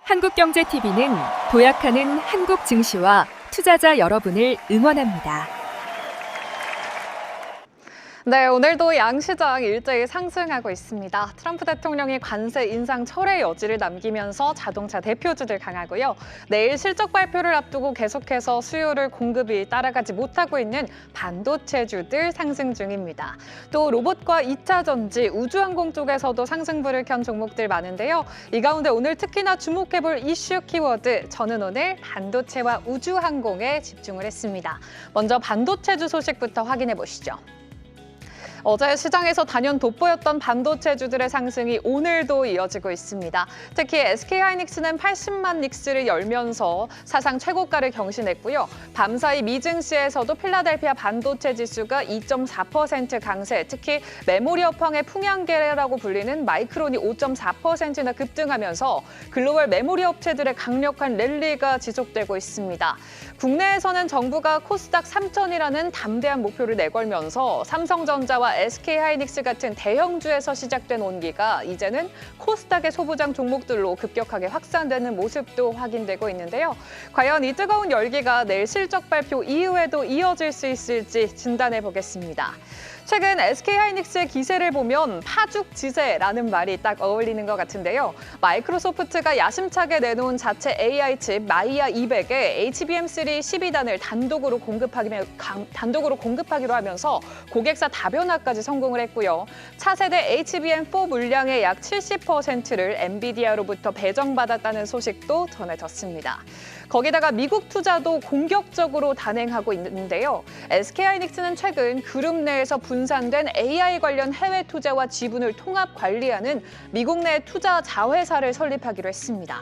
한국경제TV는 도약하는 한국 증시와 투자자 여러분을 응원합니다. 네, 오늘도 양시장 일제히 상승하고 있습니다. 트럼프 대통령이 관세 인상 철회 여지를 남기면서 자동차 대표주들 강하고요. 내일 실적 발표를 앞두고 계속해서 수요를 공급이 따라가지 못하고 있는 반도체주들 상승 중입니다. 또 로봇과 2차 전지, 우주항공 쪽에서도 상승부를 켠 종목들 많은데요. 이 가운데 오늘 특히나 주목해볼 이슈 키워드, 저는 오늘 반도체와 우주항공에 집중을 했습니다. 먼저 반도체주 소식부터 확인해 보시죠. 어제 시장에서 단연 돋보였던 반도체주들의 상승이 오늘도 이어지고 있습니다. 특히 SK하이닉스는 80만 닉스를 열면서 사상 최고가를 경신했고요. 밤사이 미증시에서도 필라델피아 반도체 지수가 2.4% 강세, 특히 메모리 업황의 풍향계라고 불리는 마이크론이 5.4%나 급등하면서 글로벌 메모리 업체들의 강력한 랠리가 지속되고 있습니다. 국내에서는 정부가 코스닥 3,000이라는 담대한 목표를 내걸면서 삼성전자와 SK하이닉스 같은 대형주에서 시작된 온기가 이제는 코스닥의 소부장 종목들로 급격하게 확산되는 모습도 확인되고 있는데요. 과연 이 뜨거운 열기가 내일 실적 발표 이후에도 이어질 수 있을지 진단해 보겠습니다. 최근 SK하이닉스의 기세를 보면 파죽지세라는 말이 딱 어울리는 것 같은데요. 마이크로소프트가 야심차게 내놓은 자체 AI 칩 마이야 200에 HBM3 12단을 단독으로 공급하기로 하면서 고객사 다변화까지 성공을 했고요. 차세대 HBM4 물량의 약 70%를 엔비디아로부터 배정받았다는 소식도 전해졌습니다. 거기다가 미국 투자도 공격적으로 단행하고 있는데요. SK하이닉스는 최근 그룹 내에서 분산된 AI 관련 해외 투자와 지분을 통합 관리하는 미국 내 투자 자회사를 설립하기로 했습니다.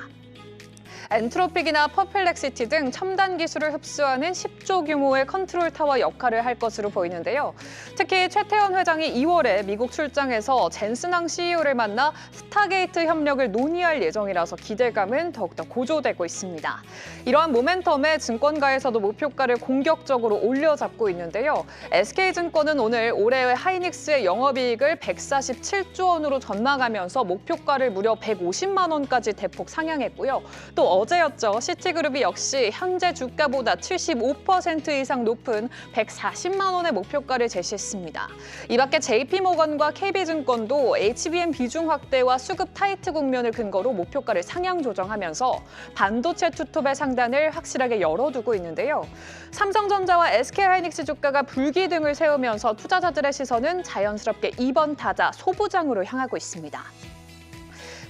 엔트로픽이나 퍼플렉시티 등 첨단 기술을 흡수하는 10조 규모의 컨트롤 타워 역할을 할 것으로 보이는데요. 특히 최태원 회장이 2월에 미국 출장에서 젠슨왕 CEO를 만나 스타게이트 협력을 논의할 예정이라서 기대감은 더욱더 고조되고 있습니다. 이러한 모멘텀에 증권가에서도 목표가를 공격적으로 올려잡고 있는데요. SK증권은 오늘 올해 하이닉스의 영업이익을 147조 원으로 전망하면서 목표가를 무려 150만 원까지 대폭 상향했고요. 또 어제였죠. 시티그룹이 역시 현재 주가보다 75% 이상 높은 140만 원의 목표가를 제시했습니다. 이 밖에 JP모건과 KB증권도 HBM 비중 확대와 수급 타이트 국면을 근거로 목표가를 상향 조정하면서 반도체 투톱의 상단을 확실하게 열어두고 있는데요. 삼성전자와 SK하이닉스 주가가 불기등을 세우면서 투자자들의 시선은 자연스럽게 2번 타자 소부장으로 향하고 있습니다.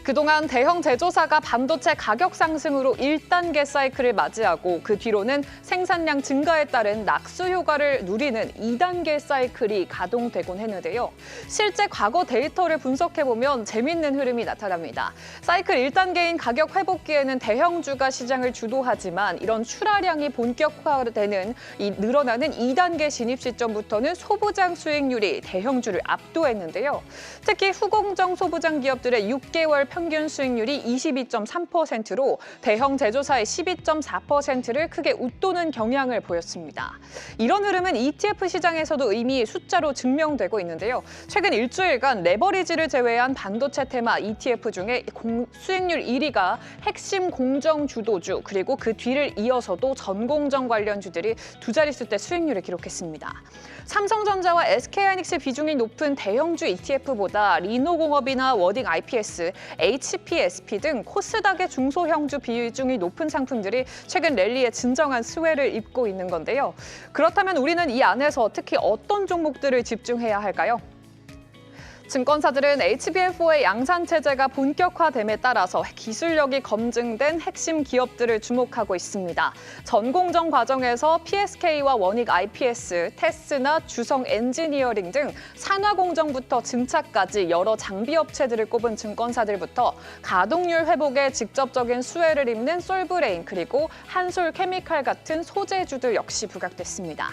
그동안 대형 제조사가 반도체 가격 상승으로 1단계 사이클을 맞이하고 그 뒤로는 생산량 증가에 따른 낙수 효과를 누리는 2단계 사이클이 가동되곤 했는데요. 실제 과거 데이터를 분석해보면 재밌는 흐름이 나타납니다. 사이클 1단계인 가격 회복기에는 대형주가 시장을 주도하지만 이런 출하량이 본격화되는 늘어나는 2단계 진입 시점부터는 소부장 수익률이 대형주를 압도했는데요. 특히 후공정 소부장 기업들의 6개월 평균 수익률이 22.3%로 대형 제조사의 12.4%를 크게 웃도는 경향을 보였습니다. 이런 흐름은 ETF 시장에서도 이미 숫자로 증명되고 있는데요. 최근 일주일간 레버리지를 제외한 반도체 테마 ETF 중에 수익률 1위가 핵심 공정 주도주, 그리고 그 뒤를 이어서도 전공정 관련주들이 두 자릿수대 수익률을 기록했습니다. 삼성전자와 SK하이닉스 비중이 높은 대형주 ETF보다 리노공업이나 워딩 IPS, HPSP 등 코스닥의 중소형주 비중이 높은 상품들이 최근 랠리에 진정한 수혜를 입고 있는 건데요. 그렇다면 우리는 이 안에서 특히 어떤 종목들을 집중해야 할까요? 증권사들은 HBM4의 양산 체제가 본격화됨에 따라서 기술력이 검증된 핵심 기업들을 주목하고 있습니다. 전공정 과정에서 PSK와 원익 IPS, 테스나 주성 엔지니어링 등 산화 공정부터 증차까지 여러 장비 업체들을 꼽은 증권사들부터 가동률 회복에 직접적인 수혜를 입는 솔브레인, 그리고 한솔 케미칼 같은 소재주들 역시 부각됐습니다.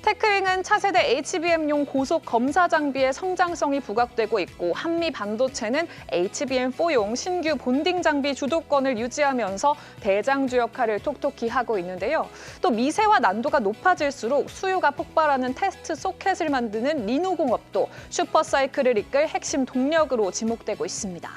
테크윙은 차세대 HBM용 고속 검사 장비의 성장성이 부각되고 있고, 한미 반도체는 HBM4용 신규 본딩 장비 주도권을 유지하면서 대장주 역할을 톡톡히 하고 있는데요. 또 미세화 난도가 높아질수록 수요가 폭발하는 테스트 소켓을 만드는 리노공업도 슈퍼사이클을 이끌 핵심 동력으로 지목되고 있습니다.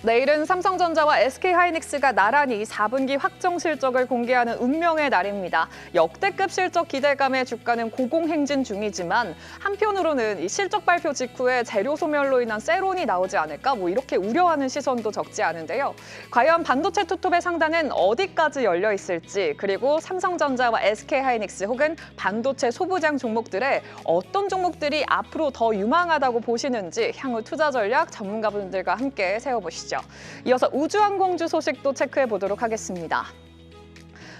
내일은 삼성전자와 SK하이닉스가 나란히 4분기 확정 실적을 공개하는 운명의 날입니다. 역대급 실적 기대감에 주가는 고공행진 중이지만 한편으로는 이 실적 발표 직후에 재료 소멸로 인한 세론이 나오지 않을까 이렇게 우려하는 시선도 적지 않은데요. 과연 반도체 투톱의 상단은 어디까지 열려 있을지, 그리고 삼성전자와 SK하이닉스 혹은 반도체 소부장 종목들의 어떤 종목들이 앞으로 더 유망하다고 보시는지 향후 투자 전략 전문가분들과 함께 세워보시죠. 이어서 우주항공주 소식도 체크해 보도록 하겠습니다.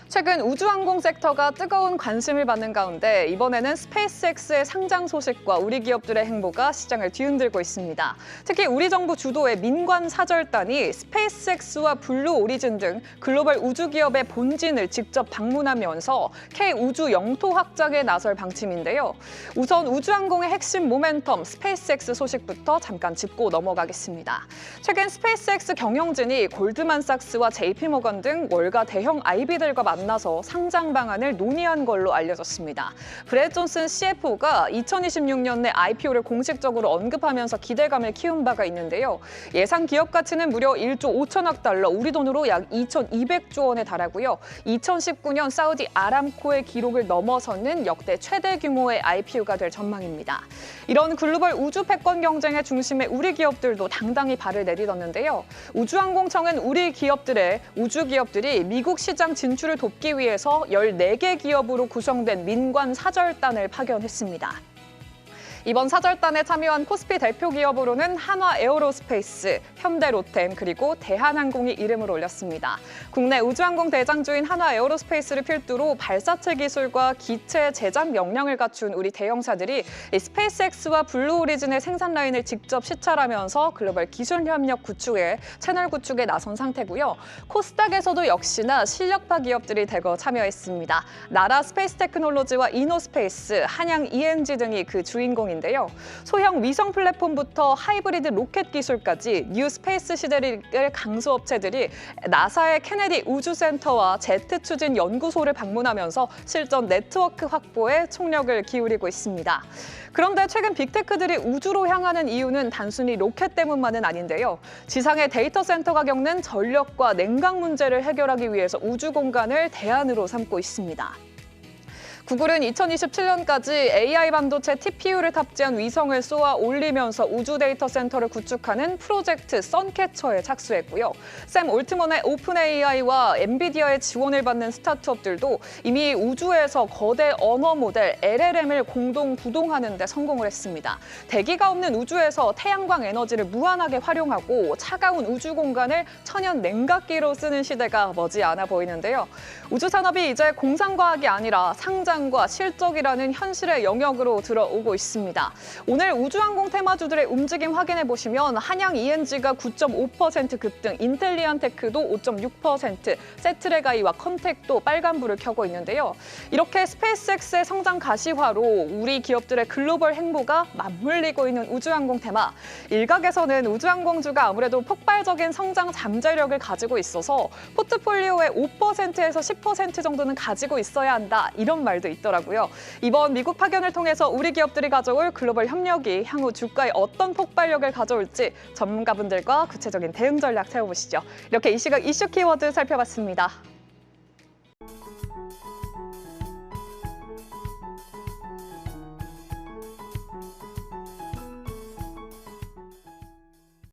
최근 우주항공 섹터가 뜨거운 관심을 받는 가운데 이번에는 스페이스X의 상장 소식과 우리 기업들의 행보가 시장을 뒤흔들고 있습니다. 특히 우리 정부 주도의 민관 사절단이 스페이스X와 블루 오리진 등 글로벌 우주 기업의 본진을 직접 방문하면서 K 우주 영토 확장에 나설 방침인데요. 우선 우주항공의 핵심 모멘텀 스페이스X 소식부터 잠깐 짚고 넘어가겠습니다. 최근 스페이스X 경영진이 골드만삭스와 JP모건 등 월가 대형 IB들과 만나서 상장 방안을 논의한 걸로 알려졌습니다. 브렛 존슨 CFO가 2026년 내 IPO를 공식적으로 언급하면서 기대감을 키운 바가 있는데요. 예상 기업 가치는 무려 1조 5천억 달러, 우리 돈으로 약 2,200조 원에 달하고요. 2019년 사우디 아람코의 기록을 넘어서는 역대 최대 규모의 IPO가 될 전망입니다. 이런 글로벌 우주 패권 경쟁의 중심에 우리 기업들도 당당히 발을 내딛었는데요. 우주항공청은 우리 기업들의 우주 기업들이 미국 시장 진출을 돕기 위해서 14개 기업으로 구성된 민관 사절단을 파견했습니다. 이번 사절단에 참여한 코스피 대표 기업으로는 한화에어로스페이스, 현대로템, 그리고 대한항공이 이름을 올렸습니다. 국내 우주항공 대장주인 한화에어로스페이스를 필두로 발사체 기술과 기체 제작 역량을 갖춘 우리 대형사들이 스페이스X와 블루 오리진의 생산 라인을 직접 시찰하면서 글로벌 기술 협력 구축에 채널 구축에 나선 상태고요. 코스닥에서도 역시나 실력파 기업들이 대거 참여했습니다. 나라 스페이스 테크놀로지와 이노스페이스, 한양 ENG 등이 그 주인공입니다. 소형 위성 플랫폼부터 하이브리드 로켓 기술까지 뉴 스페이스 시대를 이끌 강수 업체들이 나사의 케네디 우주센터와 제트 추진 연구소를 방문하면서 실전 네트워크 확보에 총력을 기울이고 있습니다. 그런데 최근 빅테크들이 우주로 향하는 이유는 단순히 로켓 때문만은 아닌데요. 지상의 데이터 센터가 겪는 전력과 냉각 문제를 해결하기 위해서 우주 공간을 대안으로 삼고 있습니다. 구글은 2027년까지 AI 반도체 TPU를 탑재한 위성을 쏘아 올리면서 우주 데이터 센터를 구축하는 프로젝트 선캐쳐에 착수했고요. 샘 올트먼의 오픈 AI와 엔비디아의 지원을 받는 스타트업들도 이미 우주에서 거대 언어 모델 LLM을 공동 구동하는 데 성공을 했습니다. 대기가 없는 우주에서 태양광 에너지를 무한하게 활용하고 차가운 우주 공간을 천연 냉각기로 쓰는 시대가 머지않아 보이는데요. 우주 산업이 이제 공상과학이 아니라 상장과 실적이라는 현실의 영역으로 들어오고 있습니다. 오늘 우주항공 테마주들의 움직임 확인해 보시면 한양 ENG가 9.5% 급등, 인텔리안테크도 5.6%, 세트레가이와 컨택도 빨간불을 켜고 있는데요. 이렇게 스페이스X의 성장 가시화로 우리 기업들의 글로벌 행보가 맞물리고 있는 우주항공 테마. 일각에서는 우주항공주가 아무래도 폭발적인 성장 잠재력을 가지고 있어서 포트폴리오의 5%에서 10% 정도는 가지고 있어야 한다, 이런 말도 있더라고요. 이번 미국 파견을 통해서 우리 기업들이 가져올 글로벌 협력이 향후 주가에 어떤 폭발력을 가져올지 전문가분들과 구체적인 대응 전략 세워보시죠. 이렇게 이 시각 이슈 키워드 살펴봤습니다.